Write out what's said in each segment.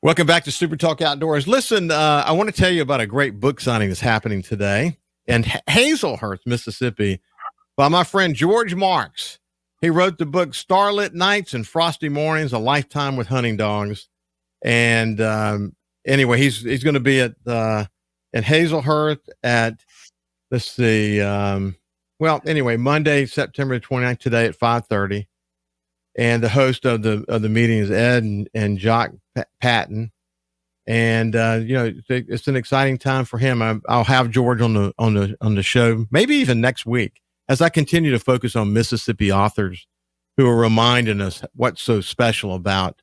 Welcome back to Super Talk Outdoors. Listen, I want to tell you about a great book signing that's happening today in Hazelhurst, Mississippi, by my friend George Marks. He wrote the book Starlit Nights and Frosty Mornings: A Lifetime with Hunting Dogs. And anyway, he's going to be at in Hazelhurst at, let's see, Monday, September 29th, today at 5:30. And the host of the meeting is Ed and Jock Patton. And it's an exciting time for him. I'll have George on the show, maybe even next week, as I continue to focus on Mississippi authors who are reminding us what's so special about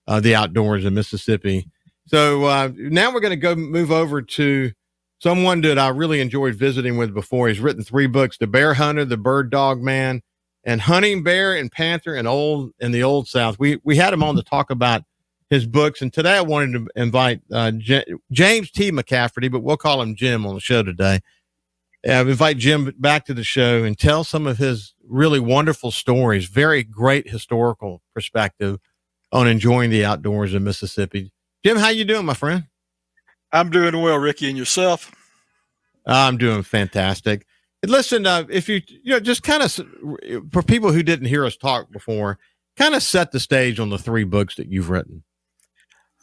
the outdoors in Mississippi. So now we're going to move over to someone that I really enjoyed visiting with before. He's written 3 books: The Bear Hunter, The Bird Dog Man, and Hunting Bear and Panther in the Old South. We had him on to talk about his books, and today I wanted to invite James T. McCafferty, but we'll call him Jim on the show today. Invite Jim back to the show and tell some of his really wonderful stories, very great historical perspective on enjoying the outdoors in Mississippi. Jim, how you doing, my friend? I'm doing well, Ricky, and yourself? I'm doing fantastic. Listen, if you just kind of, for people who didn't hear us talk before, kind of set the stage on the 3 books that you've written.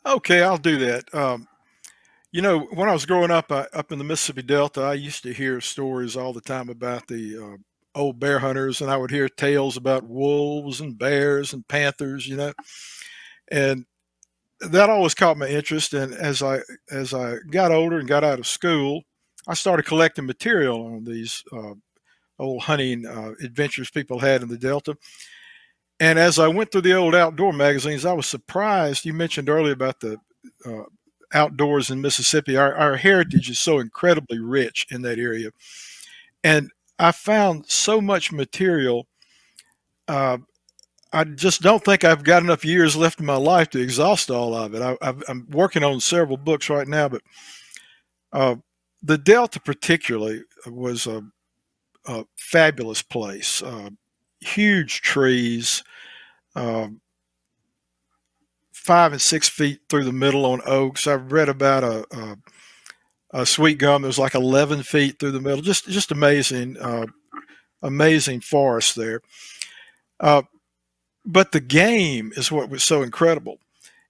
Okay, I'll do that. When I was growing up in the Mississippi Delta, I used to hear stories all the time about the old bear hunters, and I would hear tales about wolves and bears and panthers, and that always caught my interest. And as I got older and got out of school, I started collecting material on these old hunting adventures people had in the Delta. And as I went through the old outdoor magazines, I was surprised. You mentioned earlier about the outdoors in Mississippi. Our heritage is so incredibly rich in that area. And I found so much material. I just don't think I've got enough years left in my life to exhaust all of it. I'm working on several books right now, but the Delta particularly was a fabulous place. Huge trees, 5 and 6 feet through the middle on oaks. I've read about a sweet gum that was like 11 feet through the middle. Just amazing, amazing forest there. But the game is what was so incredible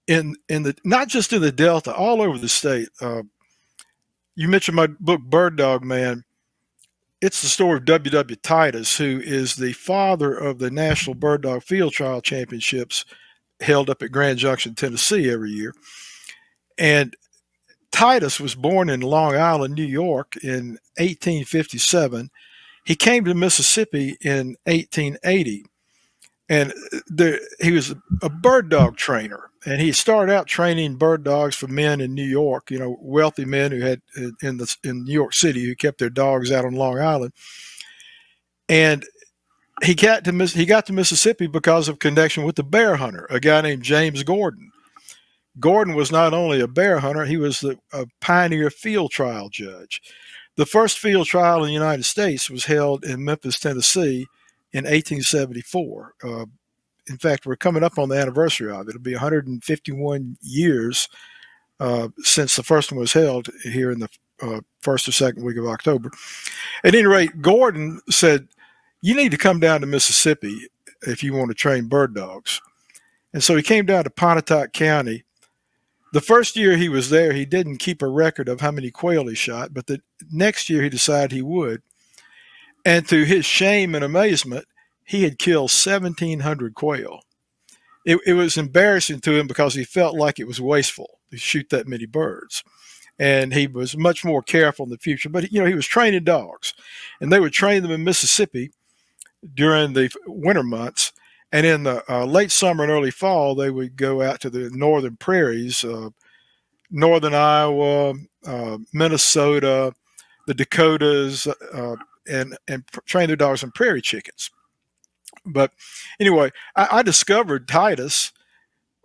in the not just in the Delta, all over the state. You mentioned my book Bird Dog Man. It's the story of W.W. Titus, who is the father of the National Bird Dog Field Trial Championships held up at Grand Junction, Tennessee every year. And Titus was born in Long Island, New York in 1857. He came to Mississippi in 1880. And he was a bird dog trainer. And he started out training bird dogs for men in New York, wealthy men who had in New York City who kept their dogs out on Long Island. And he got to Mississippi because of connection with the bear hunter, a guy named James Gordon. Gordon was not only a bear hunter, he was a pioneer field trial judge. The first field trial in the United States was held in Memphis, Tennessee in 1874. In fact, we're coming up on the anniversary of it. It'll be 151 years since the first one was held here in the first or second week of October. At any rate, Gordon said, you need to come down to Mississippi if you want to train bird dogs. And so he came down to Pontotoc County. The first year he was there, he didn't keep a record of how many quail he shot, but the next year he decided he would. And to his shame and amazement, he had killed 1,700 quail. It was embarrassing to him because he felt like it was wasteful to shoot that many birds. And he was much more careful in the future. But, he was training dogs. And they would train them in Mississippi during the winter months. And in the late summer and early fall, they would go out to the northern prairies, northern Iowa, Minnesota, the Dakotas, and train their dogs on prairie chickens. But anyway, I discovered Titus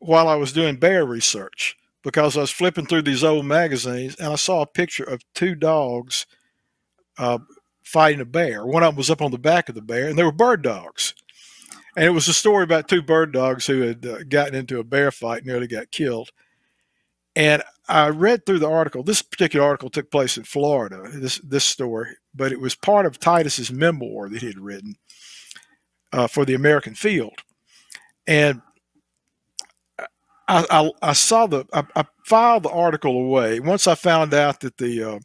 while I was doing bear research because I was flipping through these old magazines and I saw a picture of 2 dogs fighting a bear. One of them was up on the back of the bear, and they were bird dogs. And it was a story about 2 bird dogs who had gotten into a bear fight and nearly got killed. And I read through the article. This particular article took place in Florida, this story, but it was part of Titus's memoir that he had written for the American Field. And I saw I filed the article away. Once I found out that the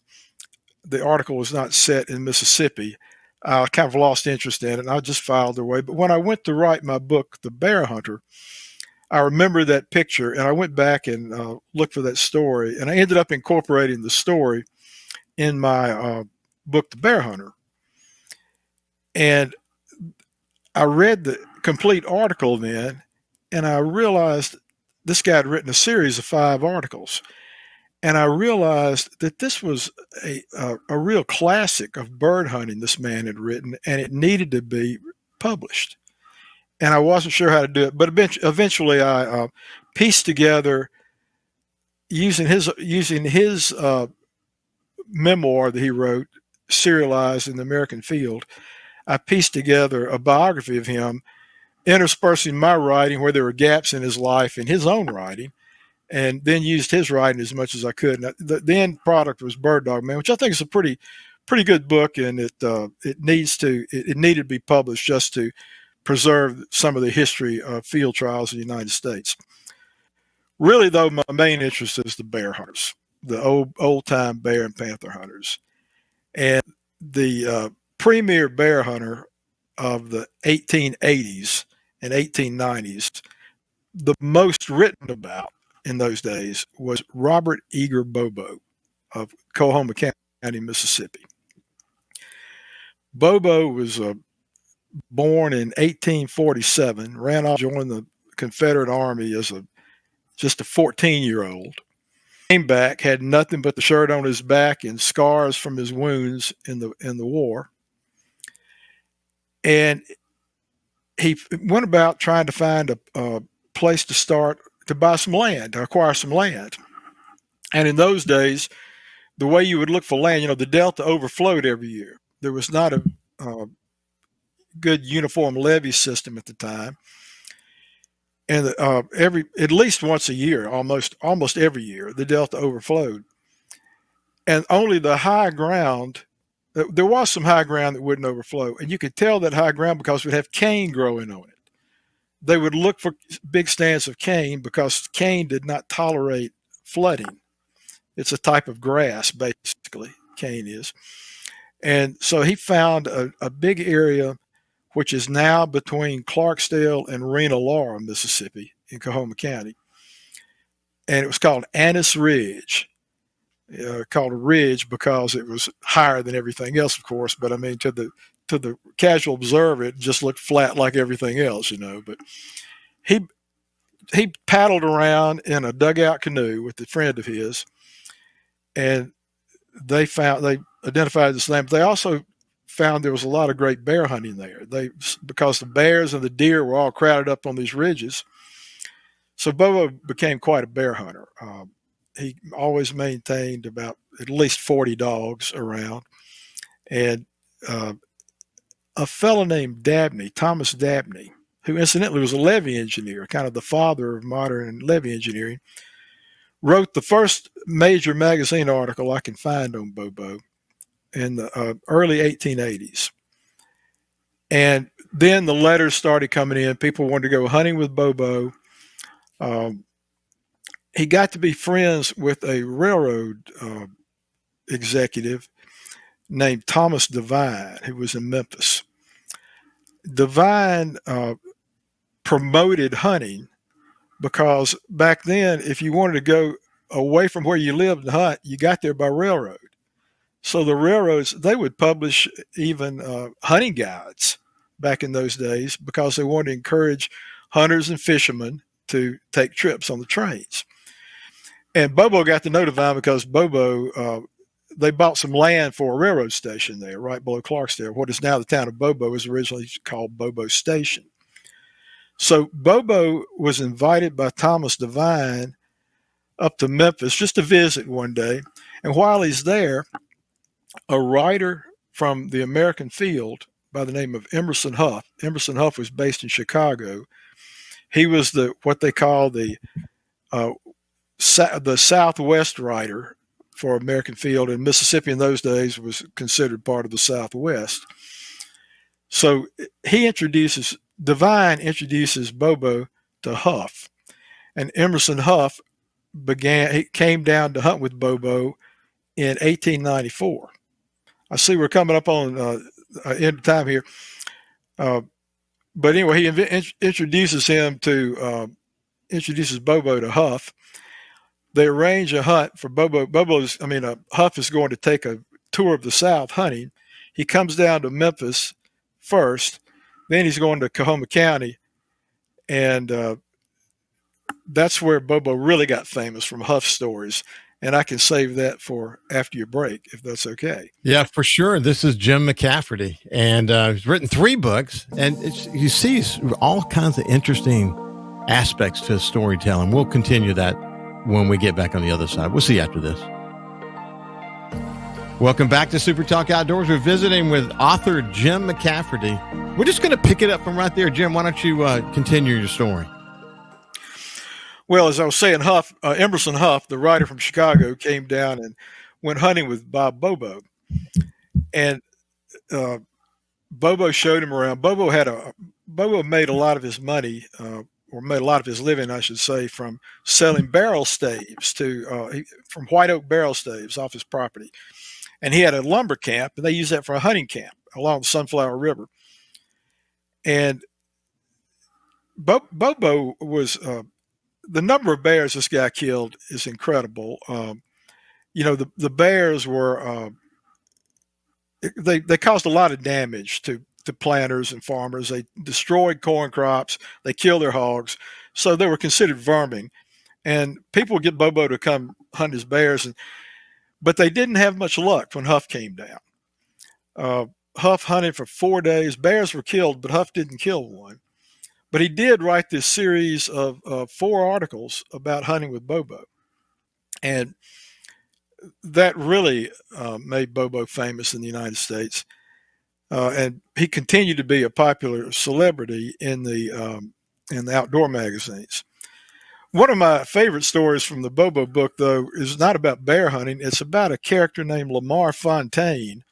article was not set in Mississippi, I kind of lost interest in it, and I just filed it away. But when I went to write my book, The Bear Hunter, I remember that picture, and I went back and looked for that story, and I ended up incorporating the story in my book, The Bear Hunter. And I read the complete article then, and I realized this guy had written a series of 5 articles. And I realized that this was a real classic of bird hunting this man had written, and it needed to be published. And I wasn't sure how to do it, but eventually I pieced together, using his memoir that he wrote, serialized in the American Field. I pieced together a biography of him, interspersing my writing where there were gaps in his life in his own writing, and then used his writing as much as I could. And the end product was Bird Dog Man, which I think is a pretty good book, and it needed to be published just to preserve some of the history of field trials in the United States. Really, though, my main interest is the bear hunters, the old time bear and panther hunters, and the premier bear hunter of the 1880s and 1890s, the most written about in those days, was Robert Eager Bobo of Coahoma County, Mississippi. Bobo was born in 1847, ran off, joined the Confederate Army as just a 14-year-old. Came back, had nothing but the shirt on his back and scars from his wounds in the war. And he went about trying to find a place to buy some land, to acquire some land. And in those days, the way you would look for land, the Delta overflowed every year. There was not a good uniform levee system at the time, and at least once a year, almost every year, the Delta overflowed, and only the high ground. There was some high ground that wouldn't overflow, and you could tell that high ground because it would have cane growing on it. They would look for big stands of cane because cane did not tolerate flooding. It's a type of grass, basically, cane is. And so he found a big area, which is now between Clarksdale and Rena-Laura, Mississippi, in Coahoma County. And it was called Annis Ridge. Called a ridge because it was higher than everything else, of course. But I mean, to the casual observer, it just looked flat like everything else, But he paddled around in a dugout canoe with a friend of his, and they identified this land. But they also found there was a lot of great bear hunting there. Because the bears and the deer were all crowded up on these ridges. So Bobo became quite a bear hunter. He always maintained about at least 40 dogs around. And a fellow named Thomas Dabney, who incidentally was a levee engineer, kind of the father of modern levee engineering, wrote the first major magazine article I can find on Bobo in the early 1880s. And then the letters started coming in. People wanted to go hunting with Bobo. He got to be friends with a railroad executive named Thomas Devine, who was in Memphis. Devine promoted hunting because back then, if you wanted to go away from where you lived and hunt, you got there by railroad. So the railroads, they would publish even hunting guides back in those days because they wanted to encourage hunters and fishermen to take trips on the trains. And Bobo got to know Devine because Bobo, they bought some land for a railroad station there right below Clarksdale. What is now the town of Bobo was originally called Bobo Station. So Bobo was invited by Thomas Devine up to Memphis just to visit one day. And while he's there, a writer from the American Field by the name of Emerson Huff. Emerson Huff was based in Chicago. He was what they call the the Southwest writer for American Field, and Mississippi in those days was considered part of the Southwest. So Devine introduces Bobo to Huff, and Emerson Huff came down to hunt with Bobo in 1894. I see we're coming up on end of time here, but anyway, he introduces Bobo to Huff. They arrange a hunt for Bobo. Huff is going to take a tour of the South hunting. He comes down to Memphis first, then he's going to Coahoma County, and that's where Bobo really got famous, from Huff stories. And I can save that for after your break, if that's okay. Yeah, for sure. This is Jim McCafferty, and he's written 3 books, and he sees all kinds of interesting aspects to his storytelling. We'll continue that when we get back on the other side. We'll see you after this. Welcome back to Super Talk Outdoors. We're visiting with author Jim McCafferty. We're just going to pick it up from right there. Jim, why don't you continue your story? Well, as I was saying, Emerson Huff, the writer from Chicago, came down and went hunting with Bob Bobo. And Bobo showed him around. Bobo made a lot of his money, or made a lot of his living, I should say, from selling barrel staves from white oak barrel staves off his property. And he had a lumber camp, and they used that for a hunting camp along the Sunflower River. And Bobo was the number of bears this guy killed is incredible. The bears were they caused a lot of damage to planters and farmers. They destroyed corn crops. They killed their hogs, so they were considered vermin. And people would get Bobo to come hunt his bears, but they didn't have much luck when Huff came down. Huff hunted for 4 days. Bears were killed, but Huff didn't kill one. But he did write this series of 4 articles about hunting with Bobo. And that really made Bobo famous in the United States. And he continued to be a popular celebrity in the outdoor magazines. One of my favorite stories from the Bobo book, though, is not about bear hunting. It's about a character named Lamar Fontaine,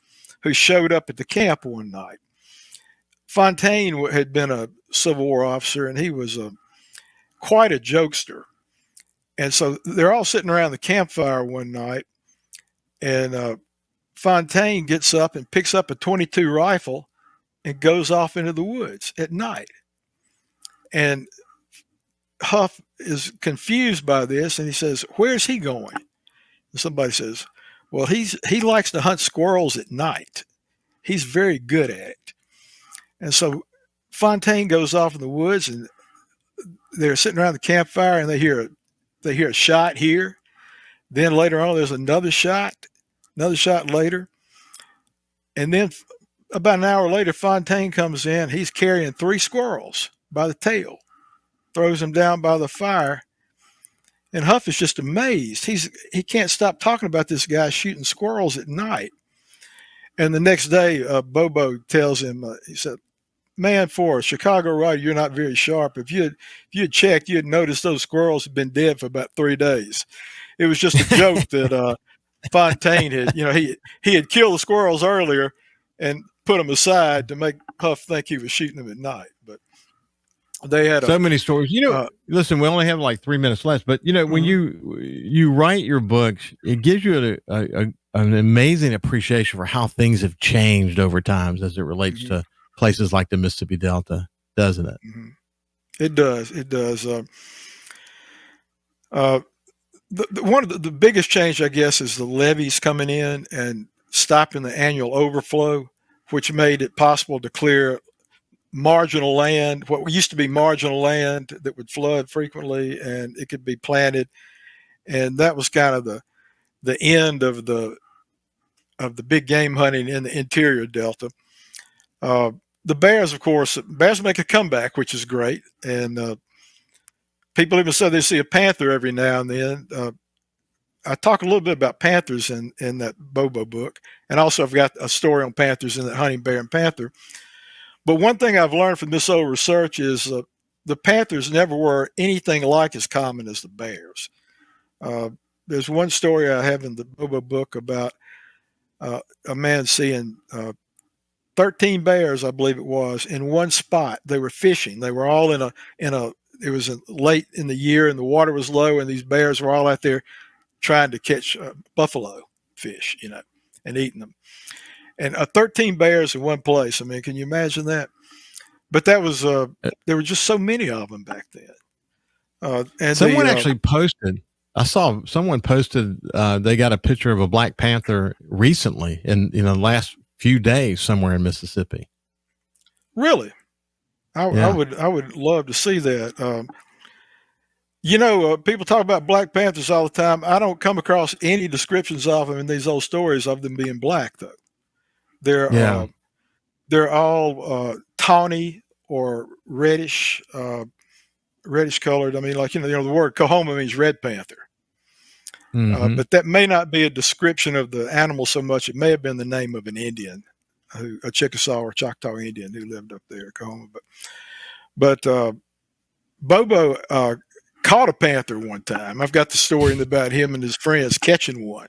who showed up at the camp one night. Fontaine had been a Civil War officer, and he was quite a jokester. And so they're all sitting around the campfire one night, and Fontaine gets up and picks up a .22 rifle and goes off into the woods at night. And Huff is confused by this, and he says, "Where's he going?" And somebody says, "Well, he likes to hunt squirrels at night. He's very good at it." And so Fontaine goes off in the woods, and they're sitting around the campfire, and they hear a shot here. Then later on, there's another shot later. And then about an hour later, Fontaine comes in. He's carrying 3 squirrels by the tail, throws them down by the fire. And Huff is just amazed. He can't stop talking about this guy shooting squirrels at night. And the next day, Bobo tells him, he said, "Man, for a Chicago writer, you're not very sharp. If you had checked, you'd noticed those squirrels had been dead for about 3 days." It was just a joke that Fontaine had, he had killed the squirrels earlier and put them aside to make Huff think he was shooting them at night. But they had so many stories. Listen, we only have like 3 minutes left, but when you write your books, it gives you an amazing appreciation for how things have changed over time as it relates to places like the Mississippi Delta, doesn't it? Mm-hmm. It does. It does. One of the biggest change, I guess, is the levees coming in and stopping the annual overflow, which made it possible to clear marginal land, what used to be marginal land that would flood frequently, and it could be planted. And that was kind of the end of the big game hunting in the interior Delta. The bears, of course, make a comeback, which is great. And people even say they see a panther every now and then. I talk a little bit about panthers in that Bobo book. And also I've got a story on panthers in that Hunting Bear and Panther. But one thing I've learned from this old research is the panthers never were anything like as common as the bears. There's one story I have in the Bobo book about a man seeing 13 bears, I believe it was, in one spot. They were fishing. They were all it was late in the year and the water was low, and these bears were all out there trying to catch buffalo fish, and eating them. And 13 bears in one place. I mean, can you imagine that? But that was there were just so many of them back then. And someone actually posted. I saw someone posted. They got a picture of a black panther recently, in the last few days, somewhere in Mississippi. Really, I would love to see that. People talk about black panthers all the time. I don't come across any descriptions of them in these old stories of them being black, though. They're all tawny or reddish colored. I mean, like, the word Coahoma means red panther. Mm-hmm. But that may not be a description of the animal so much. It may have been the name of an Indian, a Chickasaw or Choctaw Indian who lived up there, Coahoma. But Bobo caught a panther one time. I've got the story about him and his friends catching one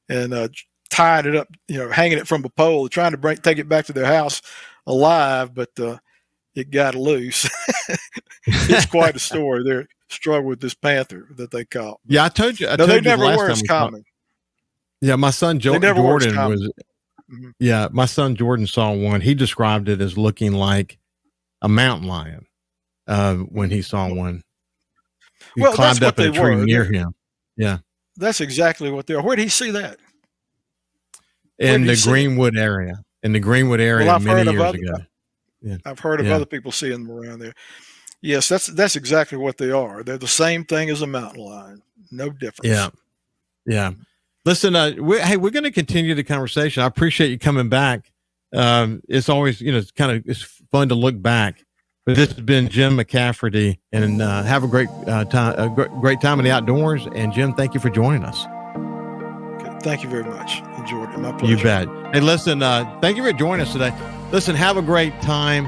and tying it up, hanging it from a pole, trying to take it back to their house alive, but it got loose. It's quite a story. They're struggling with this panther that they caught. Yeah, I told you. They never were as common. Yeah, my son Jordan was. Mm-hmm. Yeah, my son Jordan saw one. He described it as looking like a mountain lion when he saw one. He climbed up a tree near him. Yeah, that's exactly what they are. Where did he see that? In the Greenwood area. Many years ago. Yeah. I've heard of other people seeing them around there. Yes, that's exactly what they are. They're the same thing as a mountain lion. No difference. Yeah. Yeah. Listen, we're going to continue the conversation. I appreciate you coming back. It's always, it's fun to look back. But this has been Jim McCafferty, and have a great time, great time in the outdoors. And Jim, thank you for joining us. Okay, thank you very much. Enjoyed it. My pleasure. You bet. Hey, listen, thank you for joining us today. Listen, have a great time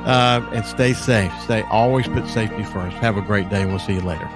and stay safe. Always put safety first. Have a great day, and we'll see you later.